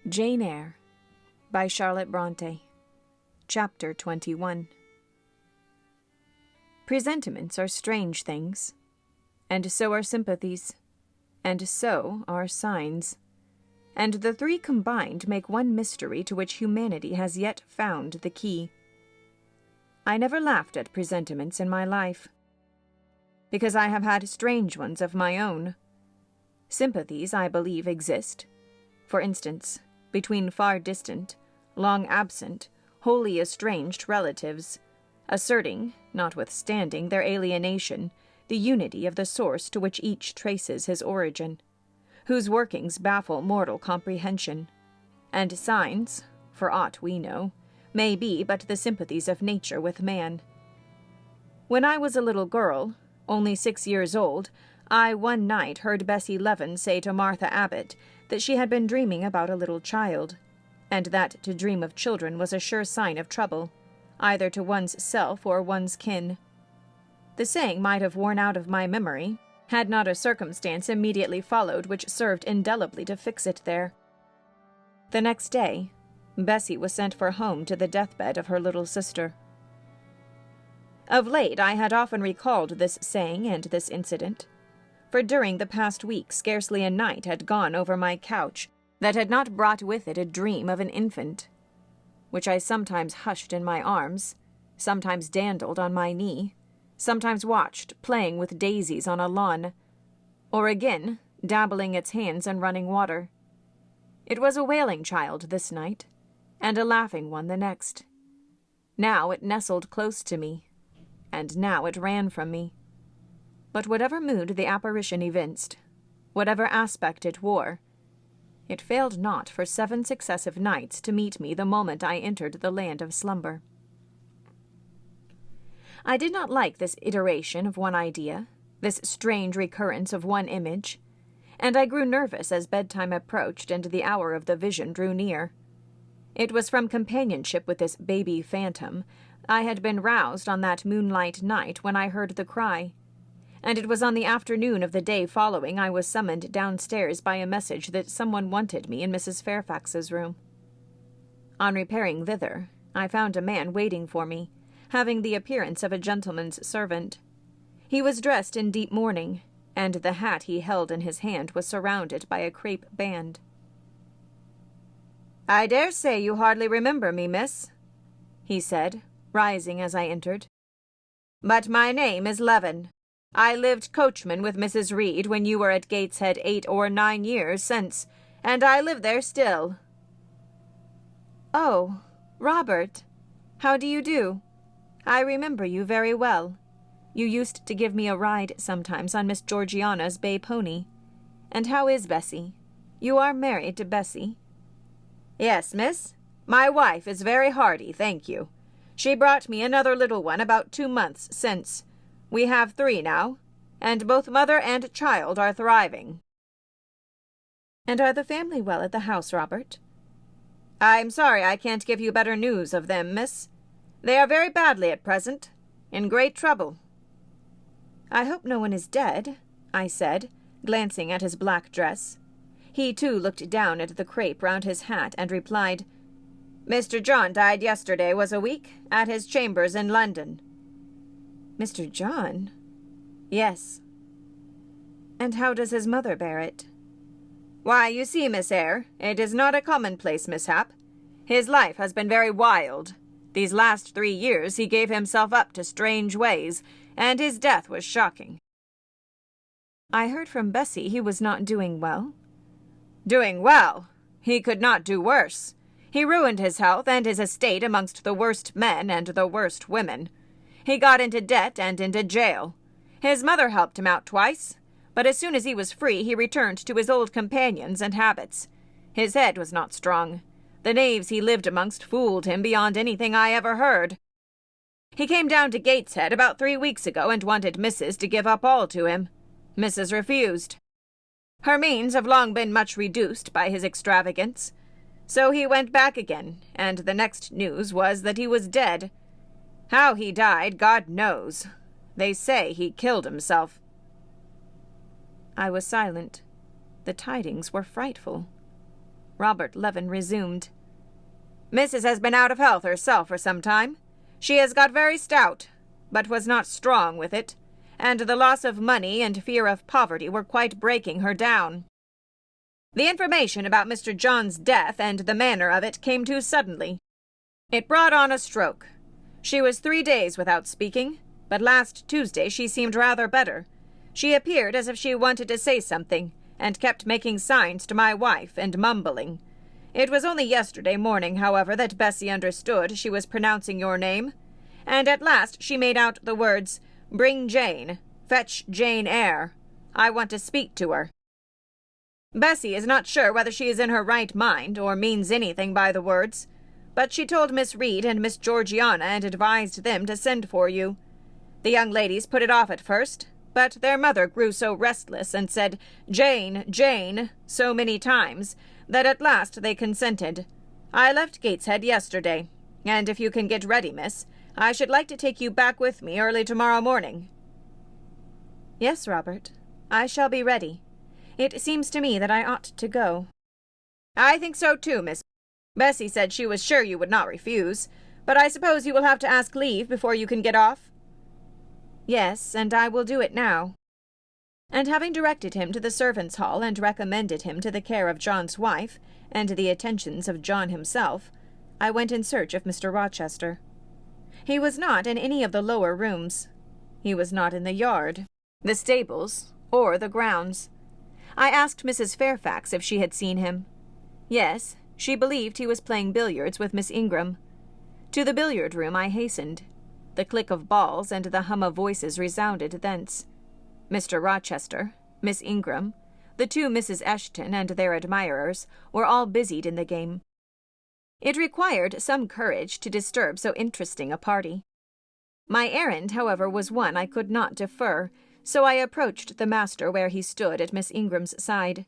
Jane Eyre by Charlotte Brontë. Chapter 21. Presentiments are strange things, and so are sympathies, and so are signs, and the three combined make one mystery to which humanity has yet found the key. I never laughed at presentiments in my life, because I have had strange ones of my own. Sympathies, I believe, exist. For instance, between far distant, long absent, wholly estranged relatives, asserting, notwithstanding their alienation, the unity of the source to which each traces his origin, whose workings baffle mortal comprehension, and signs, for aught we know, may be but the sympathies of nature with man. When I was a little girl, only 6 years old, I one night heard Bessie Leavon say to Martha Abbott that she had been dreaming about a little child, and that to dream of children was a sure sign of trouble, either to one's self or one's kin. The saying might have worn out of my memory, had not a circumstance immediately followed which served indelibly to fix it there. The next day, Bessie was sent for home to the deathbed of her little sister. Of late I had often recalled this saying and this incident, for during the past week scarcely a night had gone over my couch that had not brought with it a dream of an infant, which I sometimes hushed in my arms, sometimes dandled on my knee, sometimes watched playing with daisies on a lawn, or again dabbling its hands in running water. It was a wailing child this night, and a laughing one the next. Now it nestled close to me, and now it ran from me. But whatever mood the apparition evinced, whatever aspect it wore, it failed not for 7 successive nights to meet me the moment I entered the land of slumber. I did not like this iteration of one idea, this strange recurrence of one image, and I grew nervous as bedtime approached and the hour of the vision drew near. It was from companionship with this baby phantom I had been roused on that moonlight night when I heard the cry, and it was on the afternoon of the day following I was summoned downstairs by a message that someone wanted me in Mrs. Fairfax's room. On repairing thither, I found a man waiting for me, having the appearance of a gentleman's servant. He was dressed in deep mourning, and the hat he held in his hand was surrounded by a crape band. "I dare say you hardly remember me, miss," he said, rising as I entered. "But my name is Leavon. I lived coachman with Mrs. Reed when you were at Gateshead 8 or 9 years since, and I live there still." "Oh, Robert, how do you do? I remember you very well. You used to give me a ride sometimes on Miss Georgiana's bay pony. And how is Bessie? You are married to Bessie?" "Yes, miss. My wife is very hearty, thank you. She brought me another little one about 2 months since. We have 3 now, and both mother and child are thriving." "And are the family well at the house, Robert?" "I'm sorry I can't give you better news of them, miss. They are very badly at present, in great trouble." "I hope no one is dead," I said, glancing at his black dress. He, too, looked down at the crape round his hat and replied, "Mr. John died yesterday was a week, at his chambers in London." "Mr. John?" "Yes." "And how does his mother bear it?" "Why, you see, Miss Eyre, it is not a commonplace mishap. His life has been very wild. These last 3 years he gave himself up to strange ways, and his death was shocking." "I heard from Bessie he was not doing well." "Doing well? He could not do worse. He ruined his health and his estate amongst the worst men and the worst women. He got into debt and into jail. His mother helped him out twice, but as soon as he was free he returned to his old companions and habits. His head was not strong. The knaves he lived amongst fooled him beyond anything I ever heard. He came down to Gateshead about 3 weeks ago and wanted Mrs. to give up all to him. Mrs. refused. Her means have long been much reduced by his extravagance. So he went back again, and the next news was that he was dead. How he died, God knows. They say he killed himself." I was silent. The tidings were frightful. Robert Leavon resumed. "Mrs. has been out of health herself for some time. She has got very stout, but was not strong with it, and the loss of money and fear of poverty were quite breaking her down. The information about Mr. John's death and the manner of it came too suddenly. It brought on a stroke. She was 3 days without speaking, but last Tuesday she seemed rather better. She appeared as if she wanted to say something, and kept making signs to my wife and mumbling. It was only yesterday morning, however, that Bessie understood she was pronouncing your name, and at last she made out the words, 'Bring Jane. Fetch Jane Eyre. I want to speak to her.' Bessie is not sure whether she is in her right mind, or means anything by the words, but she told Miss Reed and Miss Georgiana and advised them to send for you. The young ladies put it off at first, but their mother grew so restless and said, 'Jane, Jane,' so many times, that at last they consented. I left Gateshead yesterday, and if you can get ready, miss, I should like to take you back with me early tomorrow morning." "Yes, Robert, I shall be ready. It seems to me that I ought to go." "I think so too, miss. Bessie said she was sure you would not refuse, but I suppose you will have to ask leave before you can get off?" "Yes, and I will do it now." And having directed him to the servants' hall and recommended him to the care of John's wife and the attentions of John himself, I went in search of Mr. Rochester. He was not in any of the lower rooms. He was not in the yard, the stables, or the grounds. I asked Mrs. Fairfax if she had seen him. Yes, she believed he was playing billiards with Miss Ingram. To the billiard room I hastened. The click of balls and the hum of voices resounded thence. Mr. Rochester, Miss Ingram, the 2 Misses Eshton and their admirers were all busied in the game. It required some courage to disturb so interesting a party. My errand, however, was one I could not defer, so I approached the master where he stood at Miss Ingram's side.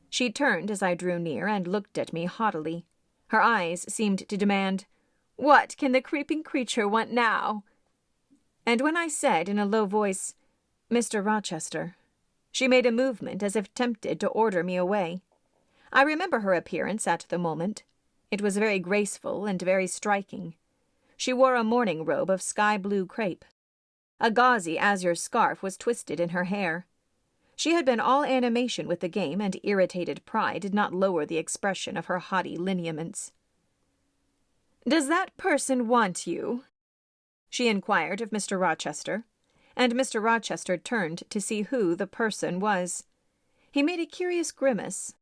She turned as I drew near and looked at me haughtily. Her eyes seemed to demand, "What can the creeping creature want now?" And when I said in a low voice, "Mr. Rochester," she made a movement as if tempted to order me away. I remember her appearance at the moment. It was very graceful and very striking. She wore a morning robe of sky-blue crepe. A gauzy azure scarf was twisted in her hair. She had been all animation with the game, and irritated pride did not lower the expression of her haughty lineaments. "Does that person want you?" she inquired of Mr. Rochester, and Mr. Rochester turned to see who the person was. He made a curious grimace.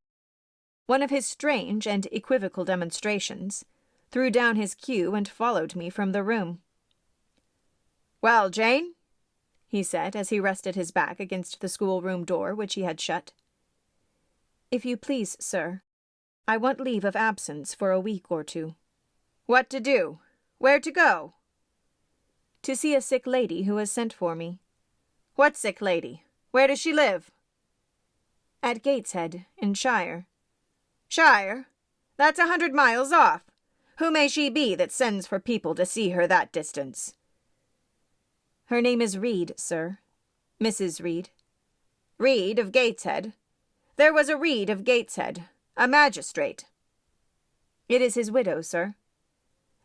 One of his strange and equivocal demonstrations, threw down his cue and followed me from the room. "Well, Jane?" he said, as he rested his back against the schoolroom door, which he had shut. "If you please, sir, I want leave of absence for a week or 2. "What to do? Where to go?" "To see a sick lady who has sent for me." "What sick lady? Where does she live?" "At Gateshead, in Shire." "Shire? That's 100 miles off. Who may she be that sends for people to see her that distance?" "Her name is Reed, sir. Mrs. Reed." "Reed of Gateshead? There was a Reed of Gateshead, a magistrate." "It is his widow, sir."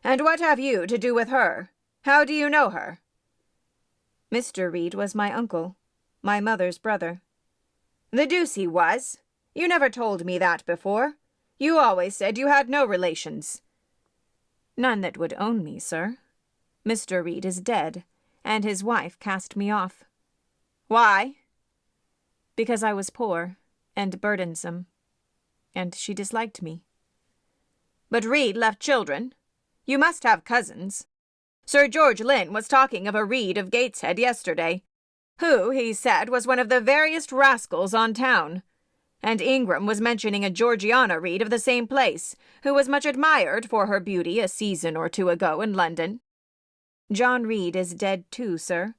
"And what have you to do with her? How do you know her?" "Mr. Reed was my uncle, my mother's brother." "The deuce he was! You never told me that before. You always said you had no relations." "None that would own me, sir. Mr. Reed is dead, and his wife cast me off." "Why?" "Because I was poor and burdensome, and she disliked me." "But Reed left children. You must have cousins. Sir George Lynn was talking of a Reed of Gateshead yesterday, who, he said, was one of the veriest rascals on town. And Ingram was mentioning a Georgiana Reed of the same place, who was much admired for her beauty a season or 2 ago in London." "John Reed is dead too, sir.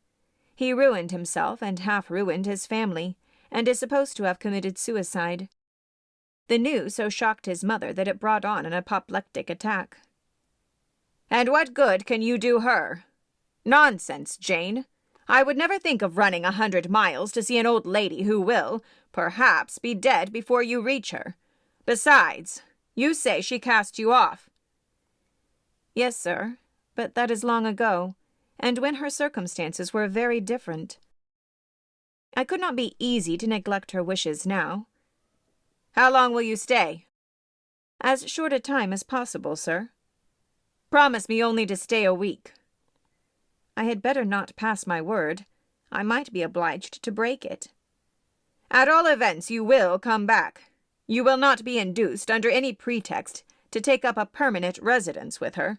He ruined himself and half-ruined his family, and is supposed to have committed suicide. The news so shocked his mother that it brought on an apoplectic attack." "And what good can you do her? Nonsense, Jane. I would never think of running 100 miles to see an old lady who will, perhaps, be dead before you reach her. Besides, You say she cast you off." "Yes, sir, but that is long ago, and when her circumstances were very different. I could not be easy to neglect her wishes now." "How long will you stay?" "As short a time as possible, sir." "Promise me only to stay a week." "I had better not pass my word. I might be obliged to break it." "At all events, you will come back. You will not be induced, under any pretext, to take up a permanent residence with her."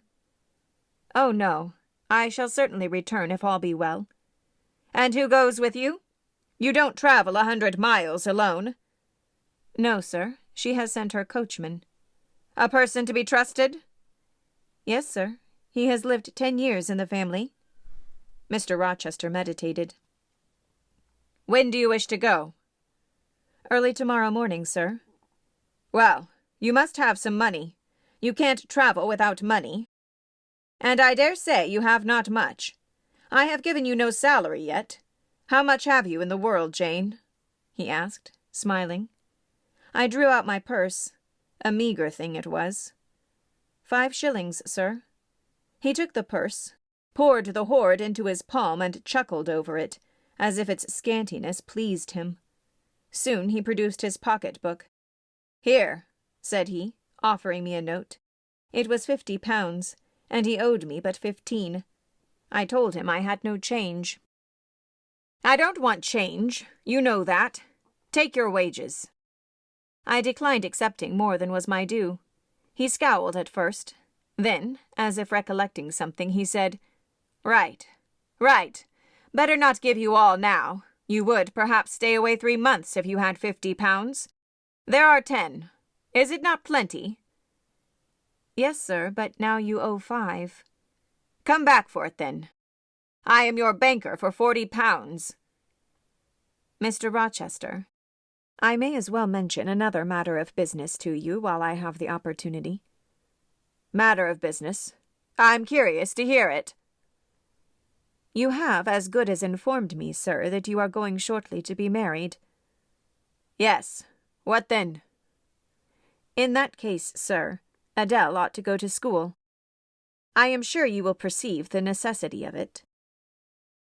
"Oh, no. I shall certainly return if all be well." "And who goes with you? You don't travel 100 miles alone." "No, sir. She has sent her coachman." "A person to be trusted?" "Yes, sir. He has lived 10 years in the family." Mr. Rochester meditated. "When do you wish to go?" "Early tomorrow morning, sir." "Well, you must have some money. You can't travel without money. And I dare say you have not much. I have given you no salary yet. How much have you in the world, Jane?" he asked, smiling. I drew out my purse. A meagre thing it was. 5 shillings, sir." He took the purse, poured the hoard into his palm, and chuckled over it, as if its scantiness pleased him. Soon he produced his pocket-book. "Here," said he, offering me a note. It was £50, and he owed me but 15. I told him I had no change. "I don't want change. You know that. Take your wages." I declined accepting more than was my due. He scowled at first. Then, as if recollecting something, he said, Right. Better not give you all now. You would perhaps stay away 3 months if you had £50. There are 10. Is it not plenty?" "Yes, sir, but now you owe 5. "Come back for it, then. I am your banker for £40. "Mr. Rochester, I may as well mention another matter of business to you while I have the opportunity." "Matter of business? I'm curious to hear it." "You have as good as informed me, sir, that you are going shortly to be married." "Yes. What then?" "In that case, sir, Adele ought to go to school. I am sure you will perceive the necessity of it."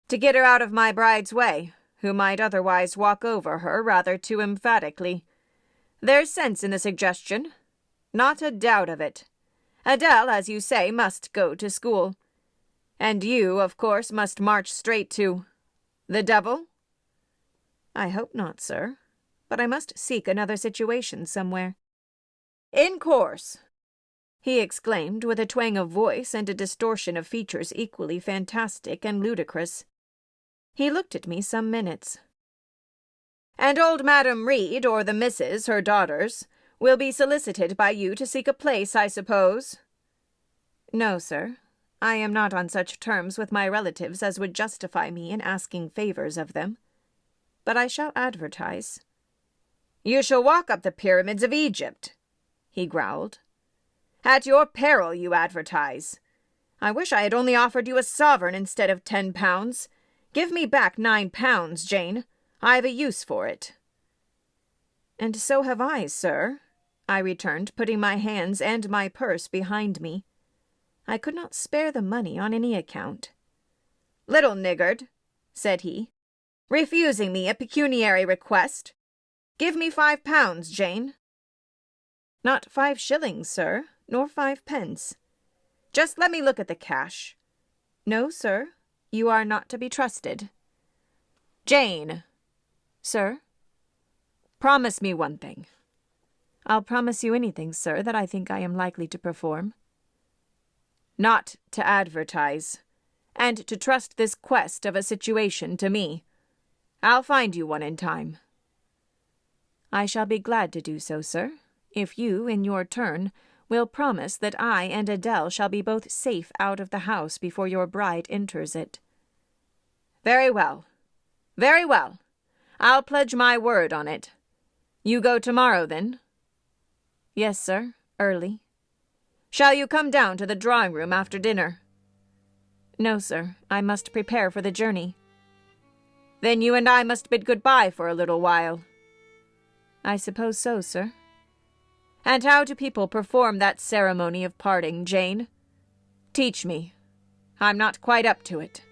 "To get her out of my bride's way, who might otherwise walk over her rather too emphatically. There's sense in the suggestion. Not a doubt of it. Adele, as you say, must go to school. And you, of course, must march straight to the devil?" "I hope not, sir. But I must seek another situation somewhere." "In course," he exclaimed, with a twang of voice and a distortion of features equally fantastic and ludicrous. He looked at me some minutes. "And old Madam Reed, or the misses, her daughters, will be solicited by you to seek a place, I suppose?" "No, sir. I am not on such terms with my relatives as would justify me in asking favors of them. But I shall advertise." "You shall walk up the pyramids of Egypt," he growled. "At your peril you advertise. I wish I had only offered you a sovereign instead of £10. Give me back £9, Jane. I've a use for it." "And so have I, sir," I returned, putting my hands and my purse behind me. I could not spare the money on any account. "Little niggard," said he, "refusing me a pecuniary request. Give me £5, Jane." "Not 5 shillings, sir, nor 5 pence. "Just let me look at the cash." "No, sir. You are not to be trusted." "Jane." "Sir?" "Promise me one thing." "I'll promise you anything, sir, that I think I am likely to perform." "Not to advertise, and to trust this quest of a situation to me. I'll find you one in time." "I shall be glad to do so, sir, if you, in your turn, will promise that I and Adele shall be both safe out of the house before your bride enters it." "Very well. Very well. I'll pledge my word on it. You go tomorrow, then?" "Yes, sir, early." "Shall you come down to the drawing-room after dinner?" "No, sir. I must prepare for the journey." "Then you and I must bid good-bye for a little while." "I suppose so, sir." And how do people perform that ceremony of parting, Jane? Teach me. I'm not quite up to it.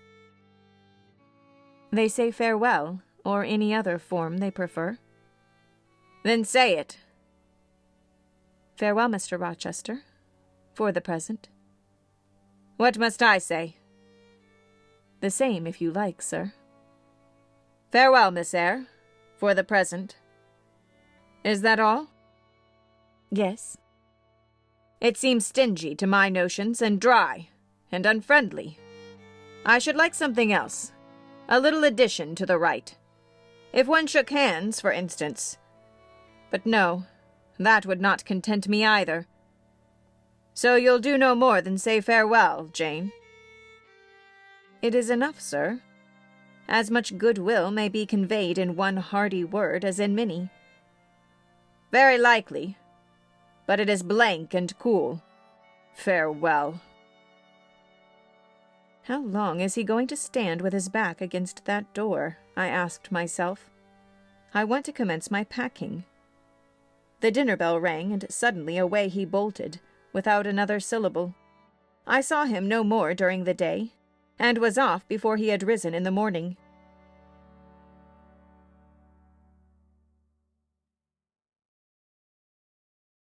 They say farewell, or any other form they prefer. Then say it. Farewell, Mr. Rochester, for the present. What must I say? The same, if you like, sir. Farewell, Miss Eyre, for the present. Is that all? Yes. It seems stingy to my notions, and dry, and unfriendly. I should like something else, a little addition to the rite. If one shook hands, for instance. But no, that would not content me either. So you'll do no more than say farewell, Jane? It is enough, sir. As much goodwill may be conveyed in one hearty word as in many. Very likely, but it is blank and cool. Farewell. How long is he going to stand with his back against that door? I asked myself. I want to commence my packing. The dinner bell rang, and suddenly away he bolted, without another syllable. I saw him no more during the day, and was off before he had risen in the morning.